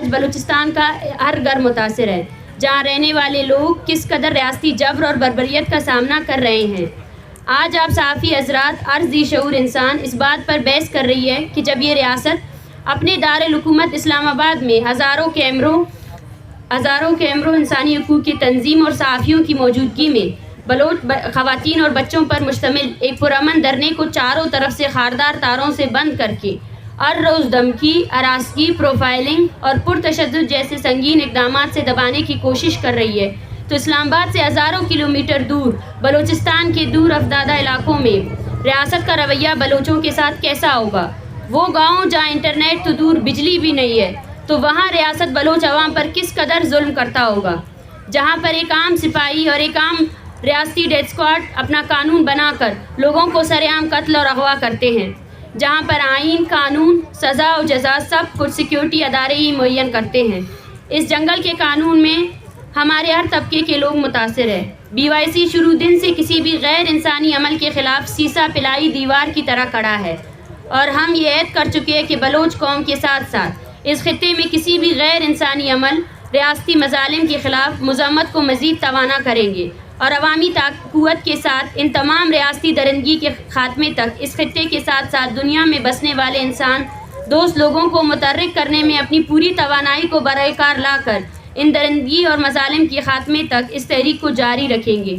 آج بلوچستان کا ہر گھر متاثر ہے، جہاں رہنے والے لوگ کس قدر ریاستی جبر اور بربریت کا سامنا کر رہے ہیں۔ آج آپ صحافی حضرات، ذی شعور انسان اس بات پر بحث کر رہی ہے کہ جب یہ ریاست اپنے دارالحکومت اسلام آباد میں ہزاروں کیمروں انسانی حقوق کی تنظیم اور صحافیوں کی موجودگی میں بلوچ خواتین اور بچوں پر مشتمل ایک پرامن دھرنے کو چاروں طرف سے خاردار تاروں سے بند کر کے ہر روز دھمکی، ہراسگی، پروفائلنگ اور پرتشدد جیسے سنگین اقدامات سے دبانے کی کوشش کر رہی ہے، تو اسلام آباد سے ہزاروں کلومیٹر دور بلوچستان کے دور افتادہ علاقوں میں ریاست کا رویہ بلوچوں کے ساتھ کیسا ہوگا؟ وہ گاؤں جہاں انٹرنیٹ تو دور بجلی بھی نہیں ہے، تو وہاں ریاست بلوچ عوام پر کس قدر ظلم کرتا ہوگا؟ جہاں پر ایک عام سپاہی اور ایک عام ریاستی ڈیتھ اسکواڈ اپنا قانون بنا کر لوگوں کو سر عام قتل اور اغوا کرتے ہیں، جہاں پر آئین، قانون، سزا و جزا سب کچھ سیکیورٹی ادارے ہی معین کرتے ہیں، اس جنگل کے قانون میں ہمارے ہر طبقے کے لوگ متاثر ہیں۔ BYC شروع دن سے کسی بھی غیر انسانی عمل کے خلاف سیسا پلائی دیوار کی طرح کھڑا ہے، اور ہم یہ عہد کر چکے ہیں کہ بلوچ قوم کے ساتھ ساتھ اس خطے میں کسی بھی غیر انسانی عمل، ریاستی مظالم کے خلاف مزاحمت کو مزید توانا کریں گے، اور عوامی قوت کے ساتھ ان تمام ریاستی درندگی کے خاتمے تک اس خطے کے ساتھ ساتھ دنیا میں بسنے والے انسان دوست لوگوں کو متحرک کرنے میں اپنی پوری توانائی کو برائے کار لا کر ان درندگی اور مظالم کے خاتمے تک اس تحریک کو جاری رکھیں گے۔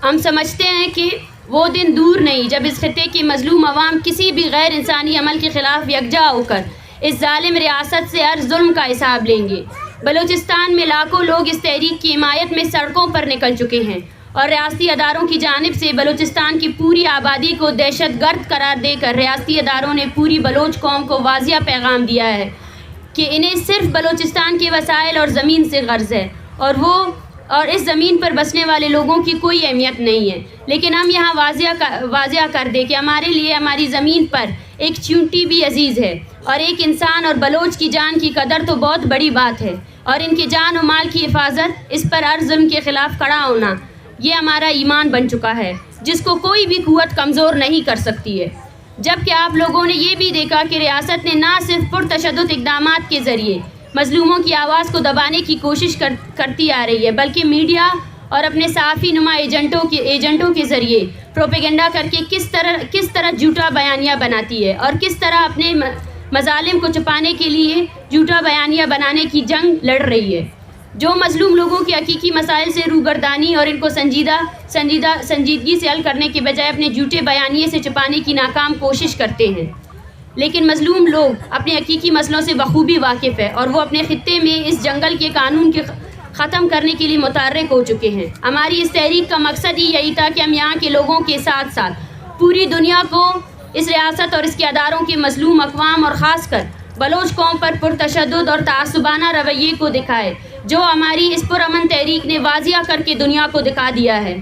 ہم سمجھتے ہیں کہ وہ دن دور نہیں جب اس خطے کے مظلوم عوام کسی بھی غیر انسانی عمل کے خلاف یکجا ہو کر اس ظالم ریاست سے ہر ظلم کا حساب لیں گے۔ بلوچستان میں لاکھوں لوگ اس تحریک کی حمایت میں سڑکوں پر نکل چکے ہیں، اور ریاستی اداروں کی جانب سے بلوچستان کی پوری آبادی کو دہشت گرد قرار دے کر ریاستی اداروں نے پوری بلوچ قوم کو واضح پیغام دیا ہے کہ انہیں صرف بلوچستان کے وسائل اور زمین سے غرض ہے، اور اس زمین پر بسنے والے لوگوں کی کوئی اہمیت نہیں ہے۔ لیکن ہم یہاں واضح کر دیں کہ ہمارے لیے ہماری زمین پر ایک چیونٹی بھی عزیز ہے، اور ایک انسان اور بلوچ کی جان کی قدر تو بہت بڑی بات ہے، اور ان کے جان و مال کی حفاظت، اس پر ہر ظلم کے خلاف کھڑا ہونا، یہ ہمارا ایمان بن چکا ہے، جس کو کوئی بھی قوت کمزور نہیں کر سکتی ہے۔ جبکہ آپ لوگوں نے یہ بھی دیکھا کہ ریاست نے نہ صرف پرتشدد اقدامات کے ذریعے مظلوموں کی آواز کو دبانے کی کوشش کرتی آ رہی ہے، بلکہ میڈیا اور اپنے صحافی نما ایجنٹوں کے ذریعے پروپیگنڈا کر کے کس طرح جھوٹا بیانیہ بناتی ہے، اور کس طرح اپنے مظالم کو چھپانے کے لیے جھوٹا بیانیہ بنانے کی جنگ لڑ رہی ہے، جو مظلوم لوگوں کے حقیقی مسائل سے روگردانی اور ان کو سنجیدگی سے حل کرنے کے بجائے اپنے جھوٹے بیانیے سے چھپانے کی ناکام کوشش کرتے ہیں۔ لیکن مظلوم لوگ اپنے حقیقی مسئلوں سے بخوبی واقف ہے، اور وہ اپنے خطے میں اس جنگل کے قانون کے ختم کرنے کے لیے متحرک ہو چکے ہیں۔ ہماری اس تحریک کا مقصد ہی یہی تھا کہ ہم یہاں کے لوگوں کے ساتھ ساتھ پوری دنیا کو اس ریاست اور اس کے اداروں کے مظلوم اقوام اور خاص کر بلوچ قوم پر پرتشدد اور تعصبانہ رویے کو دکھائے، جو ہماری اس پرامن تحریک نے واضح کر کے دنیا کو دکھا دیا ہے۔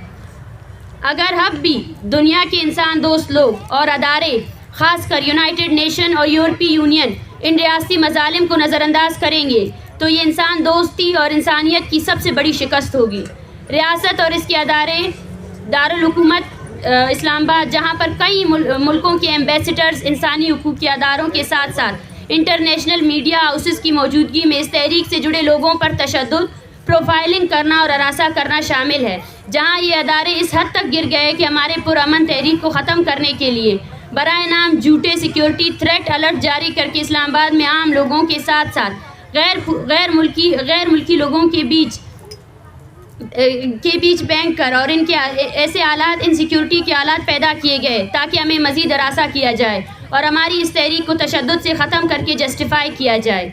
اگر اب بھی دنیا کے انسان دوست لوگ اور ادارے، خاص کر یونائٹڈ نیشن اور یورپی یونین، ان ریاستی مظالم کو نظر انداز کریں گے تو یہ انسان دوستی اور انسانیت کی سب سے بڑی شکست ہوگی۔ ریاست اور اس کے ادارے، دارالحکومت اسلام آباد، جہاں پر کئی ملکوں کے ایمبیسڈرز انسانی حقوق کے اداروں کے ساتھ ساتھ انٹرنیشنل میڈیا ہاؤسز کی موجودگی میں اس تحریک سے جڑے لوگوں پر تشدد، پروفائلنگ کرنا اور ہراساں کرنا شامل ہے، جہاں یہ ادارے اس حد تک گر گئے کہ ہمارے پرامن تحریک کو ختم کرنے کے لیے برائے نام جھوٹے سیکیورٹی تھریٹ الرٹ جاری کر کے اسلام آباد میں عام لوگوں کے ساتھ ساتھ غیر ملکی لوگوں کے بیچ بینک کر اور ان کے ایسے حالات، ان سیکیورٹی کے حالات پیدا کیے گئے تاکہ ہمیں مزید ہراساں کیا جائے اور ہماری اس تحریک کو تشدد سے ختم کر کے جسٹیفائی کیا جائے۔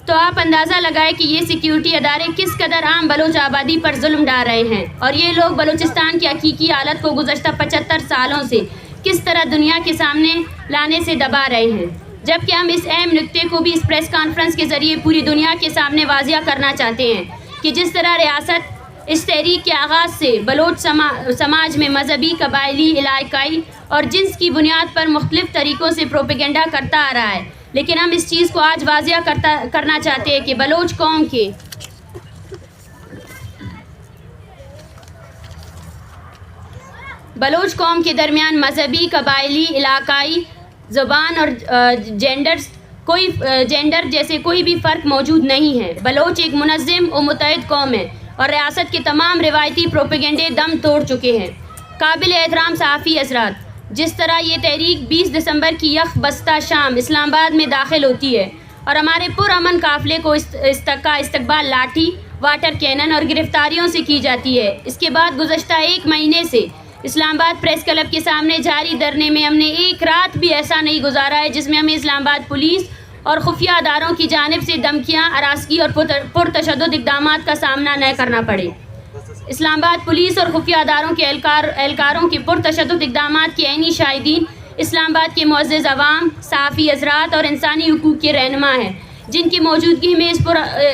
تو آپ اندازہ لگائیں کہ یہ سیکیورٹی ادارے کس قدر عام بلوچ آبادی پر ظلم ڈال رہے ہیں، اور یہ لوگ بلوچستان کی حقیقی حالت کو گزشتہ 75 سالوں سے کس طرح دنیا کے سامنے لانے سے دبا رہے ہیں۔ جبکہ ہم اس اہم نکتے کو بھی اس پریس کانفرنس کے ذریعے پوری دنیا کے سامنے واضح کرنا چاہتے ہیں کہ جس طرح ریاست اس تحریک کے آغاز سے بلوچ سماج میں مذہبی، قبائلی، علاقائی اور جنس کی بنیاد پر مختلف طریقوں سے پروپیگنڈا کرتا آ رہا ہے، لیکن ہم اس چیز کو آج واضح کرنا چاہتے ہیں کہ بلوچ قوم کے بلوچ قوم کے درمیان مذہبی، قبائلی، علاقائی، زبان اور جینڈر جیسے کوئی بھی فرق موجود نہیں ہے۔ بلوچ ایک منظم و متحد قوم ہے اور ریاست کے تمام روایتی پروپیگنڈے دم توڑ چکے ہیں۔ قابل احترام صحافی حضرات، جس طرح یہ تحریک 20 دسمبر کی یک بستہ شام اسلام آباد میں داخل ہوتی ہے اور ہمارے پرامن قافلے کو استقبال لاٹھی، واٹر کینن اور گرفتاریوں سے کی جاتی ہے، اس کے بعد گزشتہ 1 مہینے سے اسلام آباد پریس کلب کے سامنے جاری دھرنے میں ہم نے ایک رات بھی ایسا نہیں گزارا ہے جس میں ہمیں اسلام آباد پولیس اور خفیہ اداروں کی جانب سے دھمکیاں، ہراسگی اور پرتشدد اقدامات کا سامنا نہ کرنا پڑے۔ اسلام آباد پولیس اور خفیہ اداروں کے اہلکاروں کے پرتشدد اقدامات کے عینی شاہدین اسلام آباد کے معزز عوام، صحافی حضرات اور انسانی حقوق کے رہنما ہیں، جن کی موجودگی میں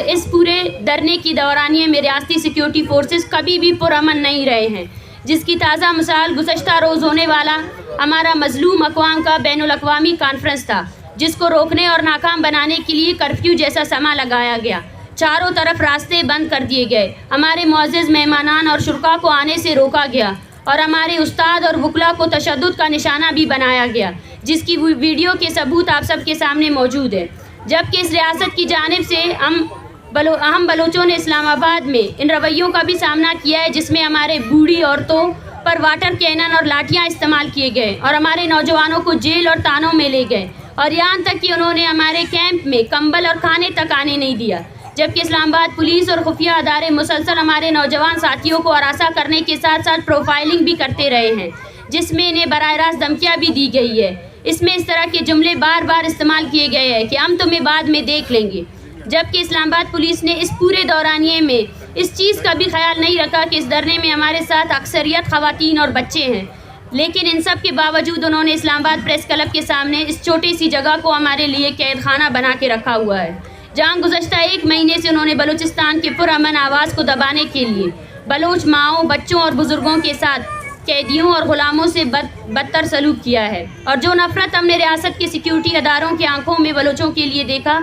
اس پورے دھرنے کی دورانیے میں ریاستی سیکیورٹی فورسز کبھی بھی پرامن نہیں رہے ہیں، جس کی تازہ مثال گزشتہ روز ہونے والا ہمارا مظلوم اقوام کا بین الاقوامی کانفرنس تھا، جس کو روکنے اور ناکام بنانے کے لیے کرفیو جیسا سما لگایا گیا، چاروں طرف راستے بند کر دیے گئے، ہمارے معزز مہمانان اور شرکاء کو آنے سے روکا گیا اور ہمارے استاد اور وکلاء کو تشدد کا نشانہ بھی بنایا گیا، جس کی ویڈیو کے ثبوت آپ سب کے سامنے موجود ہے۔ جبکہ اس ریاست کی جانب سے ہم بلوچوں نے اسلام آباد میں ان رویوں کا بھی سامنا کیا ہے، جس میں ہمارے بوڑھی عورتوں پر واٹر کینن اور لاٹھیاں استعمال کیے گئے اور ہمارے نوجوانوں کو جیل اور تانوں میں لے گئے، اور یہاں تک کہ انہوں نے ہمارے کیمپ میں کمبل اور کھانے تک آنے نہیں دیا۔ جبکہ اسلام آباد پولیس اور خفیہ ادارے مسلسل ہمارے نوجوان ساتھیوں کو ہراساں کرنے کے ساتھ ساتھ پروفائلنگ بھی کرتے رہے ہیں، جس میں انہیں براہ راست دھمکیاں بھی دی گئی ہے۔ اس میں اس طرح کے جملے بار بار استعمال کیے گئے ہیں کہ ہم تمہیں بعد میں دیکھ لیں گے، جبکہ اسلام آباد پولیس نے اس پورے دورانیے میں اس چیز کا بھی خیال نہیں رکھا کہ اس دھرنے میں ہمارے ساتھ اکثریت خواتین اور بچے ہیں، لیکن ان سب کے باوجود انہوں نے اسلام آباد پریس کلب کے سامنے اس چھوٹی سی جگہ کو ہمارے لیے قید خانہ بنا کے رکھا ہوا ہے، جہاں گزشتہ 1 مہینے سے انہوں نے بلوچستان کے پرامن آواز کو دبانے کے لیے بلوچ ماؤں، بچوں اور بزرگوں کے ساتھ قیدیوں اور غلاموں سے بدتر سلوک کیا ہے، اور جو نفرت ہم نے ریاست کے سیکیورٹی اداروں کی آنکھوں میں بلوچوں کے لیے دیکھا،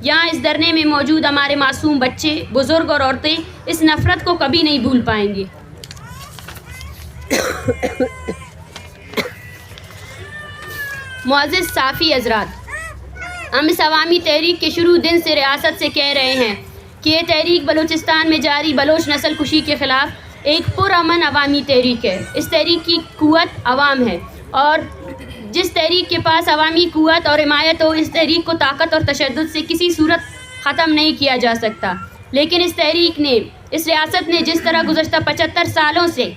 یہاں اس دھرنے میں موجود ہمارے معصوم بچے، بزرگ اور عورتیں اس نفرت کو کبھی نہیں بھول پائیں گے۔ معزز صحافی حضرات، ہم اس عوامی تحریک کے شروع دن سے ریاست سے کہہ رہے ہیں کہ یہ تحریک بلوچستان میں جاری بلوچ نسل کشی کے خلاف ایک پرامن عوامی تحریک ہے۔ اس تحریک کی قوت عوام ہے، اور جس تحریک کے پاس عوامی قوت اور حمایت ہو، اس تحریک کو طاقت اور تشدد سے کسی صورت ختم نہیں کیا جا سکتا۔ لیکن اس تحریک نے، اس ریاست نے جس طرح گزشتہ 75 سالوں سے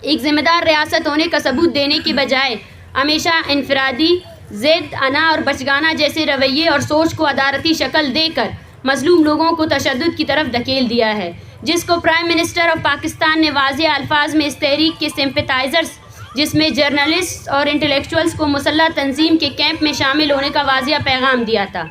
ایک ذمہ دار ریاست ہونے کا ثبوت دینے کے بجائے ہمیشہ انفرادی، ضد، انا اور بچگانہ جیسے رویے اور سوچ کو ادارتی شکل دے کر مظلوم لوگوں کو تشدد کی طرف دھکیل دیا ہے، جس کو پرائم منسٹر آف پاکستان نے واضح الفاظ میں اس تحریک کے سمپیتائزرز، جس میں جرنلسٹ اور انٹلیکچوئلز کو مسلح تنظیم کے کیمپ میں شامل ہونے کا واضح پیغام دیا تھا۔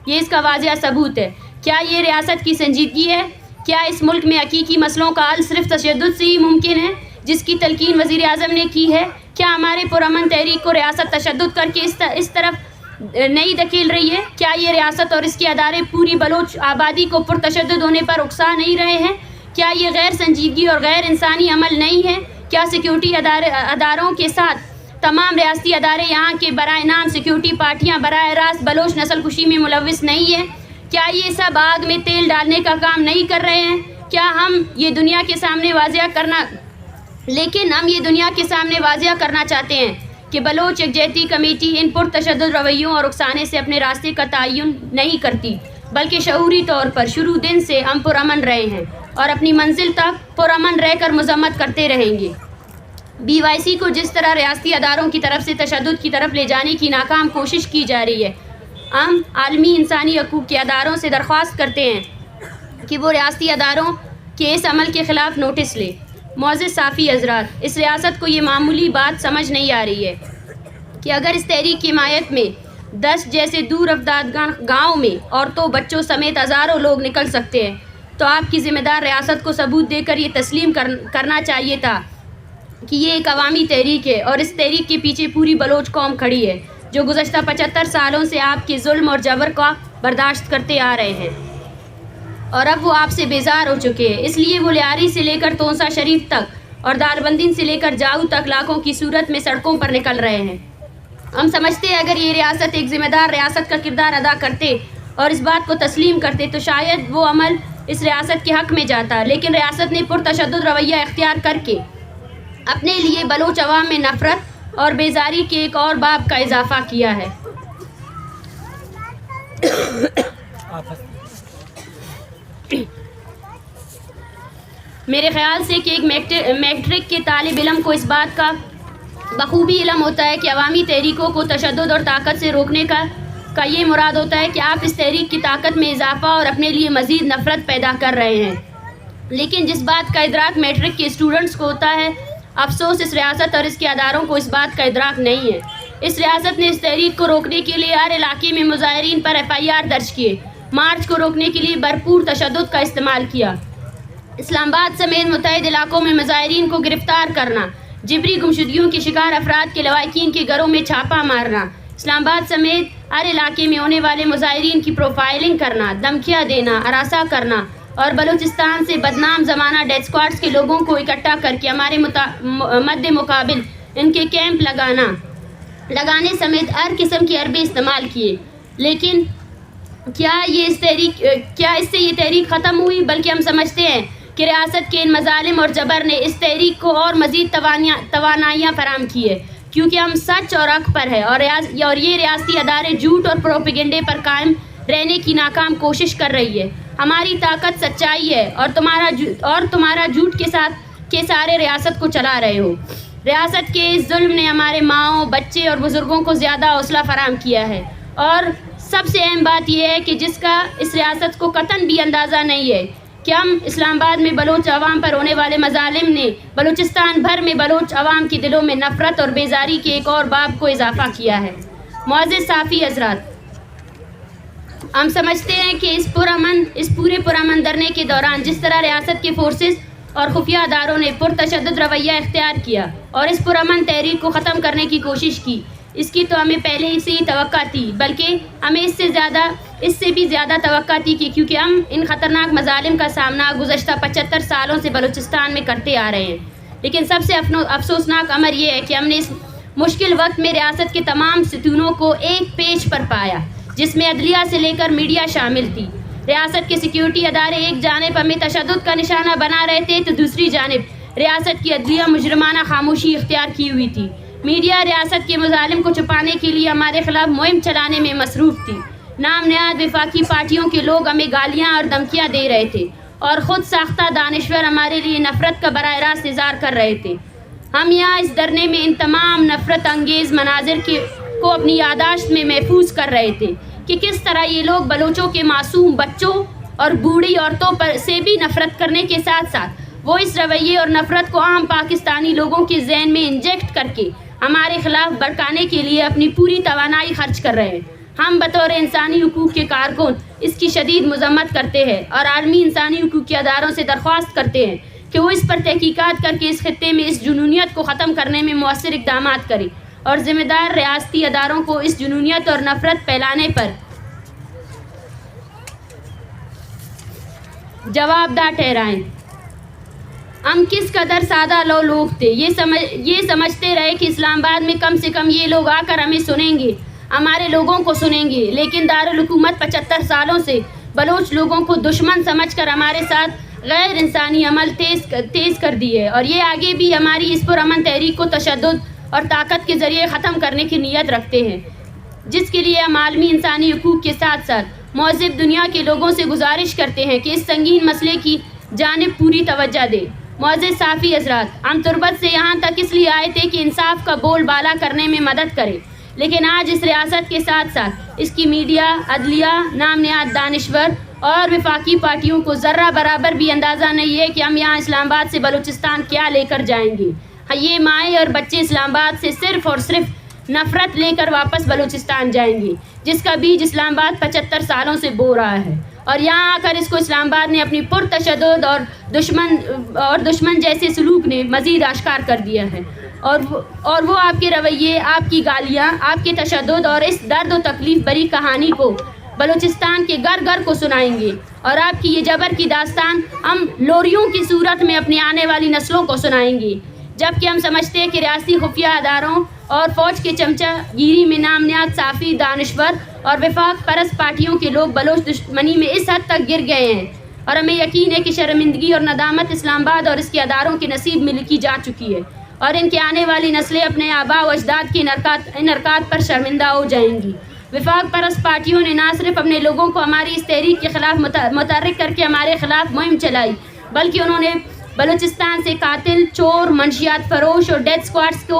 یہ اس کا واضح ثبوت ہے۔ کیا یہ ریاست کی سنجیدگی ہے؟ کیا اس ملک میں حقیقی مسئلوں کا حل صرف تشدد سے ہی ممکن ہے، جس کی تلقین وزیر اعظم نے کی ہے؟ کیا ہمارے پرامن تحریک کو ریاست تشدد کر کے اس طرف نہیں دھکیل رہی ہے؟ کیا یہ ریاست اور اس کے ادارے پوری بلوچ آبادی کو پرتشدد ہونے پر اکسا نہیں رہے ہیں؟ کیا یہ غیر سنجیدگی اور غیر انسانی عمل نہیں ہے؟ کیا سیکیورٹی اداروں کے ساتھ تمام ریاستی ادارے یہاں کے برائے نام سیکیورٹی پارٹیاں براہ راست بلوچ نسل کشی میں ملوث نہیں ہیں؟ کیا یہ سب آگ میں تیل ڈالنے کا کام نہیں کر رہے ہیں؟ کیا ہم یہ دنیا کے سامنے واضح کرنا چاہتے ہیں کہ بلوچ یکجہتی کمیٹی ان پرتشدد رویوں اور اکسانے سے اپنے راستے کا تعین نہیں کرتی، بلکہ شعوری طور پر شروع دن سے ہم پرامن رہے ہیں اور اپنی منزل تک پرامن رہ کر مذمت کرتے رہیں گے۔ BYC کو جس طرح ریاستی اداروں کی طرف سے تشدد کی طرف لے جانے کی ناکام کوشش کی جا رہی ہے، ہم عالمی انسانی حقوق کے اداروں سے درخواست کرتے ہیں کہ وہ ریاستی اداروں کے اس عمل کے خلاف نوٹس لے۔ معزز صحافی حضرات، اس ریاست کو یہ معمولی بات سمجھ نہیں آ رہی ہے کہ اگر اس تحریک کی حمایت میں 10 جیسے دور افتاد گاؤں میں عورتوں، بچوں سمیت ہزاروں لوگ نکل سکتے ہیں، تو آپ کی ذمہ دار ریاست کو ثبوت دے کر یہ تسلیم کرنا چاہیے تھا کہ یہ ایک عوامی تحریک ہے اور اس تحریک کے پیچھے پوری بلوچ قوم کھڑی ہے، جو گزشتہ 75 سالوں سے آپ کے ظلم اور جبر کا برداشت کرتے آ رہے ہیں، اور اب وہ آپ سے بیزار ہو چکے ہیں۔ اس لیے وہ لیاری سے لے کر تونسا شریف تک اور داربندین سے لے کر جاؤ تک لاکھوں کی صورت میں سڑکوں پر نکل رہے ہیں۔ ہم سمجھتے ہیں اگر یہ ریاست ایک ذمہ دار ریاست کا کردار ادا کرتے اور اس بات کو تسلیم کرتے تو شاید وہ عمل اس ریاست کے حق میں جاتا، لیکن ریاست نے پرتشدد رویہ اختیار کر کے اپنے لیے بلوچ عوام میں نفرت اور بیزاری کے ایک اور باب کا اضافہ کیا ہے۔ میرے خیال سے کہ ایک میٹرک کے طالب علم کو اس بات کا بخوبی علم ہوتا ہے کہ عوامی تحریکوں کو تشدد اور طاقت سے روکنے کا یہ مراد ہوتا ہے کہ آپ اس تحریک کی طاقت میں اضافہ اور اپنے لیے مزید نفرت پیدا کر رہے ہیں، لیکن جس بات کا ادراک میٹرک کے اسٹوڈنٹس کو ہوتا ہے، افسوس اس ریاست اور اس کے اداروں کو اس بات کا ادراک نہیں ہے۔ اس ریاست نے اس تحریک کو روکنے کے لیے ہر علاقے میں مظاہرین پر FIR درج کیے، مارچ کو روکنے کے لیے بھرپور تشدد کا استعمال کیا، اسلام آباد سمیت متعدد علاقوں میں مظاہرین کو گرفتار کرنا، جبری گمشدگیوں کے شکار افراد کے لواحقین کے گھروں میں چھاپہ مارنا، اسلام آباد سمیت ہر علاقے میں ہونے والے مظاہرین کی پروفائلنگ کرنا، دھمکیاں دینا، ہراساں کرنا اور بلوچستان سے بدنام زمانہ ڈیتھ اسکواڈز کے لوگوں کو اکٹھا کر کے ہمارے مد مقابل ان کے کیمپ لگانے سمیت ہر قسم کی حربے استعمال کیے۔ لیکن کیا اس سے یہ تحریک ختم ہوئی؟ بلکہ ہم سمجھتے ہیں کہ ریاست کے ان مظالم اور جبر نے اس تحریک کو اور مزید توانائیاں فراہم کی ہے، کیونکہ ہم سچ اور حق پر ہے اور یہ ریاستی ادارے جھوٹ اور پروپیگنڈے پر قائم رہنے کی ناکام کوشش کر رہی ہے۔ ہماری طاقت سچائی ہے اور تمہارا جھوٹ کے سارے ریاست کو چلا رہے ہو۔ ریاست کے اس ظلم نے ہمارے ماؤں، بچے اور بزرگوں کو زیادہ حوصلہ فراہم کیا ہے، اور سب سے اہم بات یہ ہے کہ جس کا اس ریاست کو قطعاً بھی اندازہ نہیں ہے کہ ہم اسلام آباد میں بلوچ عوام پر ہونے والے مظالم نے بلوچستان بھر میں بلوچ عوام کے دلوں میں نفرت اور بیزاری کے ایک اور باب کو اضافہ کیا ہے۔ معزز صحافی حضرات، ہم سمجھتے ہیں کہ اس پورے پرامن دھرنے کے دوران جس طرح ریاست کے فورسز اور خفیہ اداروں نے پرتشدد رویہ اختیار کیا اور اس پرامن تحریک کو ختم کرنے کی کوشش کی، اس کی تو ہمیں پہلے سے ہی توقع تھی، بلکہ ہمیں اس سے بھی زیادہ توقع تھی کہ کیونکہ ہم ان خطرناک مظالم کا سامنا گزشتہ 75 سالوں سے بلوچستان میں کرتے آ رہے ہیں۔ لیکن سب سے افسوسناک امر یہ ہے کہ ہم نے اس مشکل وقت میں ریاست کے تمام ستونوں کو ایک پیج پر پایا، جس میں عدلیہ سے لے کر میڈیا شامل تھی۔ ریاست کے سیکیورٹی ادارے ایک جانب ہمیں تشدد کا نشانہ بنا رہے تھے تو دوسری جانب ریاست کی عدلیہ مجرمانہ خاموشی اختیار کی ہوئی تھی۔ میڈیا ریاست کے مظالم کو چھپانے کے لیے ہمارے خلاف مہم چلانے میں مصروف تھی۔ نام نہاد وفاقی پارٹیوں کے لوگ ہمیں گالیاں اور دھمکیاں دے رہے تھے اور خود ساختہ دانشور ہمارے لیے نفرت کا براہ راست اظہار کر رہے تھے۔ ہم یہاں اس دھرنے میں ان تمام نفرت انگیز مناظر کو اپنی یادداشت میں محفوظ کر رہے تھے کہ کس طرح یہ لوگ بلوچوں کے معصوم بچوں اور بوڑھی عورتوں سے بھی نفرت کرنے کے ساتھ ساتھ وہ اس رویے اور نفرت کو عام پاکستانی لوگوں کے ذہن میں انجیکٹ کر کے ہمارے خلاف بھڑکانے کے لیے اپنی پوری توانائی خرچ کر رہے ہیں۔ ہم بطور انسانی حقوق کے کارکن اس کی شدید مذمت کرتے ہیں اور عالمی انسانی حقوق کے اداروں سے درخواست کرتے ہیں کہ وہ اس پر تحقیقات کر کے اس خطے میں اس جنونیت کو ختم کرنے میں مؤثر اقدامات کریں اور ذمہ دار ریاستی اداروں کو اس جنونیت اور نفرت پھیلانے پر جواب دہ ٹھہرائیں۔ ہم کس قدر سادہ لوگ تھے، یہ سمجھتے رہے کہ اسلام آباد میں کم سے کم یہ لوگ آ کر ہمیں سنیں گے، ہمارے لوگوں کو سنیں گے، لیکن دارالحکومت 75 سالوں سے بلوچ لوگوں کو دشمن سمجھ کر ہمارے ساتھ غیر انسانی عمل تیز کر دی ہے، اور یہ آگے بھی ہماری اس پرامن تحریک کو تشدد اور طاقت کے ذریعے ختم کرنے کی نیت رکھتے ہیں، جس کے لیے ہم عالمی انسانی حقوق کے ساتھ ساتھ مہذب دنیا کے لوگوں سے گزارش کرتے ہیں کہ اس سنگین مسئلے کی جانب پوری توجہ دیں۔ معزز صحافی حضرات، ہم تربت سے یہاں تک اس لیے آئے تھے کہ انصاف کا بول بالا کرنے میں مدد کریں، لیکن آج اس ریاست کے ساتھ ساتھ اس کی میڈیا، عدلیہ، نام نہاد دانشور اور وفاقی پارٹیوں کو ذرہ برابر بھی اندازہ نہیں ہے کہ ہم یہاں اسلام آباد سے بلوچستان کیا لے کر جائیں گے۔ یہ مائیں اور بچے اسلام آباد سے صرف اور صرف نفرت لے کر واپس بلوچستان جائیں گے، جس کا بیج اسلام آباد 75 سالوں سے بو رہا ہے، اور یہاں آ کر اس کو اسلام آباد نے اپنی پرتشدد اور دشمن جیسے سلوک نے مزید آشکار کر دیا ہے، اور وہ آپ کے رویے، آپ کی گالیاں، آپ کے تشدد اور اس درد و تکلیف بری کہانی کو بلوچستان کے گھر گھر کو سنائیں گے، اور آپ کی یہ جبر کی داستان ہم لوریوں کی صورت میں اپنی آنے والی نسلوں کو سنائیں گے، جبکہ ہم سمجھتے ہیں کہ ریاستی خفیہ اداروں اور فوج کے چمچہ گیری میں نام نہاد صحافی، دانشور اور وفاق پرست پارٹیوں کے لوگ بلوچ دشمنی میں اس حد تک گر گئے ہیں، اور ہمیں یقین ہے کہ شرمندگی اور ندامت اسلام آباد اور اس کے اداروں کے نصیب میں لکھی جا چکی ہے، اور ان کے آنے والی نسلیں اپنے آباء و اجداد کے ان حرکات پر شرمندہ ہو جائیں گی۔ وفاق پرست پارٹیوں نے نہ صرف اپنے لوگوں کو ہماری اس تحریک کے خلاف متحرک کر کے ہمارے خلاف مہم چلائی، بلکہ انہوں نے بلوچستان سے قاتل، چور، منشیات فروش اور ڈیتھ اسکواڈز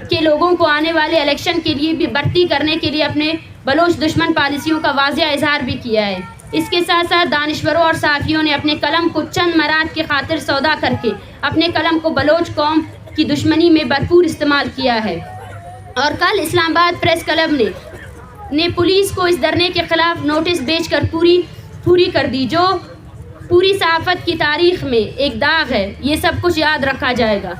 کے لوگوں کو آنے والے الیکشن کے لیے بھی بھرتی کرنے کے لیے اپنے بلوچ دشمن پالیسیوں کا واضح اظہار بھی کیا ہے۔ اس کے ساتھ ساتھ دانشوروں اور صحافیوں نے اپنے قلم کو چند مراد کی خاطر سودا کر کے اپنے قلم کو بلوچ قوم کی دشمنی میں بھرپور استعمال کیا ہے، اور کل اسلام آباد پریس کلب نے پولیس کو اس دھرنے کے خلاف نوٹس بھیج کر پوری کر دی، جو پوری صحافت کی تاریخ میں ایک داغ ہے۔ یہ سب کچھ یاد رکھا جائے گا۔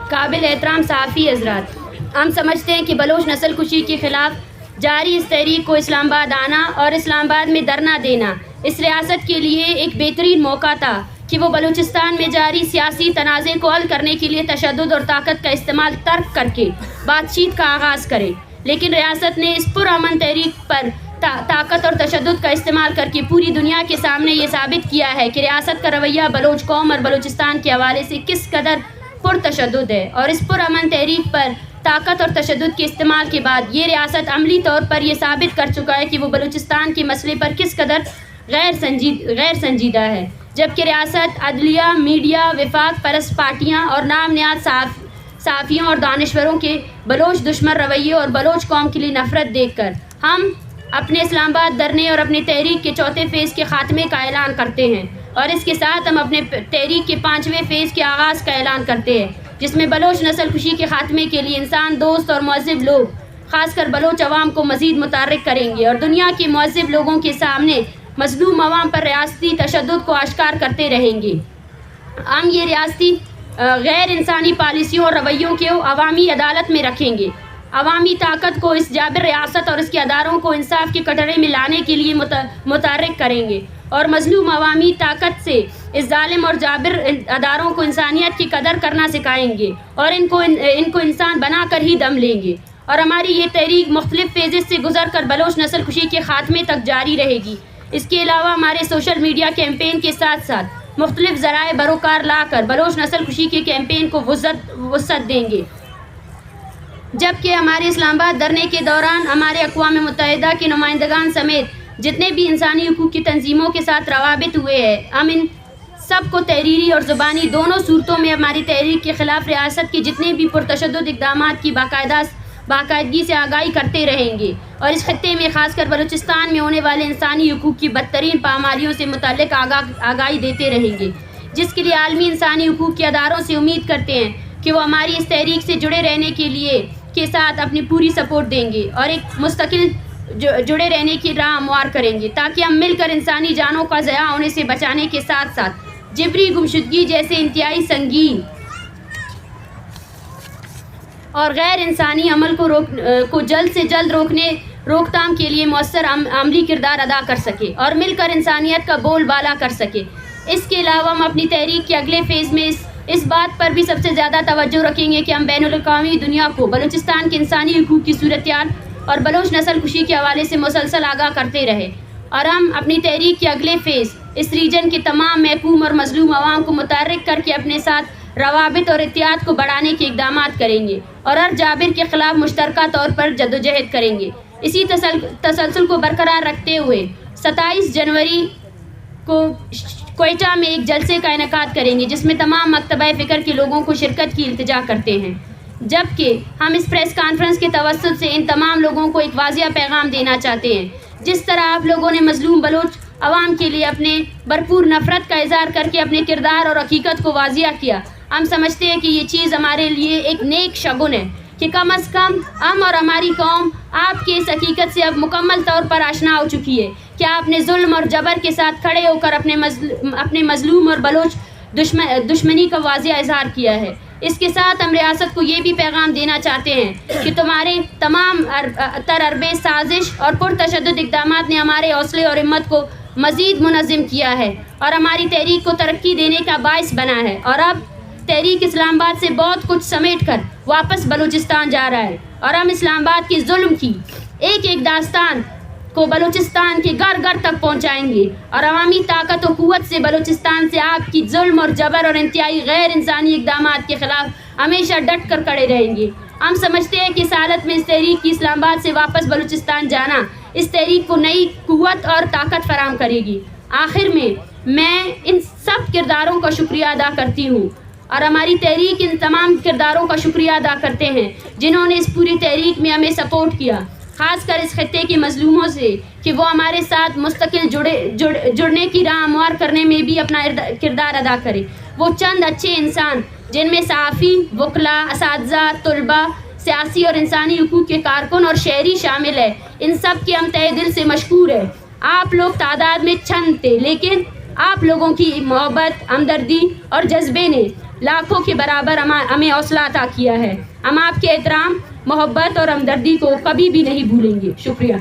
قابل احترام صحافی حضرات، ہم سمجھتے ہیں کہ بلوچ نسل کشی کے خلاف جاری اس تحریک کو اسلام آباد آنا اور اسلام آباد میں دھرنا دینا اس ریاست کے لیے ایک بہترین موقع تھا کہ وہ بلوچستان میں جاری سیاسی تنازع کو حل کرنے کے لیے تشدد اور طاقت کا استعمال ترک کر کے بات چیت کا آغاز کرے، لیکن ریاست نے اس پرامن تحریک پر طاقت اور تشدد کا استعمال کر کے پوری دنیا کے سامنے یہ ثابت کیا ہے کہ ریاست کا رویہ بلوچ قوم اور بلوچستان کے حوالے سے کس قدر پرتشدد ہے، اور اس پرامن تحریک پر طاقت اور تشدد کے استعمال کے بعد یہ ریاست عملی طور پر یہ ثابت کر چکا ہے کہ وہ بلوچستان کے مسئلے پر کس قدر غیر سنجیدہ ہے، جبکہ ریاست، عدلیہ، میڈیا، وفاق پرست پارٹیاں اور نام نہاد صحافیوں اور دانشوروں کے بلوچ دشمن رویے اور بلوچ قوم کے لیے نفرت دیکھ کر ہم اپنے اسلام آباد دھرنے اور اپنی تحریک کے چوتھے فیز کے خاتمے کا اعلان کرتے ہیں، اور اس کے ساتھ ہم اپنے تحریک کے 5ویں فیز کے آغاز کا اعلان کرتے ہیں، جس میں بلوچ نسل کشی کے خاتمے کے لیے انسان دوست اور مہذب لوگ خاص کر بلوچ عوام کو مزید متحرک کریں گے، اور دنیا کے مہذب لوگوں کے سامنے مظلوم عوام پر ریاستی تشدد کو آشکار کرتے رہیں گے۔ ہم یہ ریاستی غیر انسانی پالیسیوں اور رویوں کو عوامی عدالت میں رکھیں گے، عوامی طاقت کو اس جابر ریاست اور اس کے اداروں کو انصاف کے کٹڑے میں لانے کے لیے متحرک کریں گے، اور مظلوم عوامی طاقت سے اس ظالم اور جابر اداروں کو انسانیت کی قدر کرنا سکھائیں گے، اور ان کو انسان بنا کر ہی دم لیں گے، اور ہماری یہ تحریک مختلف فیزز سے گزر کر بلوچ نسل کشی کے خاتمے تک جاری رہے گی۔ اس کے علاوہ ہمارے سوشل میڈیا کیمپین کے ساتھ ساتھ مختلف ذرائع بروکار لا کر بلوچ نسل کشی کے کیمپین کو وسعت دیں گے، جبکہ ہمارے اسلام آباد دھرنے کے دوران ہمارے اقوام متحدہ کے نمائندگان سمیت جتنے بھی انسانی حقوق کی تنظیموں کے ساتھ روابط ہوئے ہیں، ہم ان سب کو تحریری اور زبانی دونوں صورتوں میں ہماری تحریک کے خلاف ریاست کے جتنے بھی پرتشدد اقدامات کی باقاعدگی سے آگاہی کرتے رہیں گے، اور اس خطے میں خاص کر بلوچستان میں ہونے والے انسانی حقوق کی بدترین پامالیوں سے متعلق آگاہی دیتے رہیں گے، جس کے لیے عالمی انسانی حقوق کے اداروں سے امید کرتے ہیں کہ وہ ہماری اس تحریک سے جڑے رہنے کے ساتھ اپنی پوری سپورٹ دیں گے، اور ایک مستقل جڑے رہنے کی راہ ہموار کریں گے، تاکہ ہم مل کر انسانی جانوں کا ضیاع ہونے سے بچانے کے ساتھ ساتھ جبری گمشدگی جیسے انتہائی سنگین اور غیر انسانی عمل کو جلد سے جلد روک تھام کے لیے مؤثر عملی کردار ادا کر سکے، اور مل کر انسانیت کا بول بالا کر سکے۔ اس کے علاوہ ہم اپنی تحریک کے اگلے فیز میں اس بات پر بھی سب سے زیادہ توجہ رکھیں گے کہ ہم بین الاقوامی دنیا کو بلوچستان کے انسانی حقوق کی صورتحال اور بلوچ نسل کشی کے حوالے سے مسلسل آگاہ کرتے رہے، اور ہم اپنی تحریک کے اگلے فیز اس ریجن کے تمام محکوم اور مظلوم عوام کو متحرک کر کے اپنے ساتھ روابط اور اتحاد کو بڑھانے کے اقدامات کریں گے، اور ہر جابر کے خلاف مشترکہ طور پر جدوجہد کریں گے۔ اسی تسلسل کو برقرار رکھتے ہوئے 27 جنوری کو کوئٹہ میں ایک جلسے کا انعقاد کریں گے، جس میں تمام مکتبہ فکر کے لوگوں کو شرکت کی التجا کرتے ہیں، جبکہ ہم اس پریس کانفرنس کے توسط سے ان تمام لوگوں کو ایک واضح پیغام دینا چاہتے ہیں۔ جس طرح آپ لوگوں نے مظلوم بلوچ عوام کے لیے اپنے بھرپور نفرت کا اظہار کر کے اپنے کردار اور حقیقت کو واضح کیا، ہم سمجھتے ہیں کہ یہ چیز ہمارے لیے ایک نیک شگن ہے کہ کم از کم ہم اور ہماری قوم آپ کی اس حقیقت سے اب مکمل طور پر آشنا ہو چکی ہے کہ آپ نے ظلم اور جبر کے ساتھ کھڑے ہو کر اپنے مظلوم اور بلوچ دشمنی کا واضح اظہار کیا ہے۔ اس کے ساتھ ہم ریاست کو یہ بھی پیغام دینا چاہتے ہیں کہ تمہارے تمام تربے سازش اور پرتشدد اقدامات نے ہمارے حوصلے اور ہمت کو مزید منظم کیا ہے اور ہماری تحریک کو ترقی دینے کا باعث بنا ہے، اور اب تحریک اسلام آباد سے بہت کچھ سمیٹ کر واپس بلوچستان جا رہا ہے، اور ہم اسلام آباد کی ظلم کی ایک ایک داستان کو بلوچستان کے گھر گھر تک پہنچائیں گے، اور عوامی طاقت و قوت سے بلوچستان سے آپ کی ظلم اور جبر اور انتہائی غیر انسانی اقدامات کے خلاف ہمیشہ ڈٹ کر کھڑے رہیں گے۔ ہم سمجھتے ہیں کہ اس حالت میں اس تحریک کی اسلام آباد سے واپس بلوچستان جانا اس تحریک کو نئی قوت اور طاقت فراہم کرے گی۔ آخر میں ان سب کرداروں کا شکریہ ادا کرتی ہوں، اور ہماری تحریک ان تمام کرداروں کا شکریہ ادا کرتے ہیں جنہوں نے اس پوری تحریک میں ہمیں سپورٹ کیا، خاص کر اس خطے کے مظلوموں سے کہ وہ ہمارے ساتھ مستقل جڑنے کی راہ ہموار کرنے میں بھی اپنا کردار ادا کرے۔ وہ چند اچھے انسان جن میں صحافی، وکلاء، اساتذہ، طلباء، سیاسی اور انسانی حقوق کے کارکن اور شہری شامل ہے، ان سب کے ہم تہہ دل سے مشکور ہیں۔ آپ لوگ تعداد میں چند تھے، لیکن آپ لوگوں کی محبت، ہمدردی اور جذبے نے لاکھوں کے برابر ہمیں حوصلہ عطا کیا ہے۔ ہم آپ کے احترام، محبت اور ہمدردی کو کبھی بھی نہیں بھولیں گے۔ شکریہ۔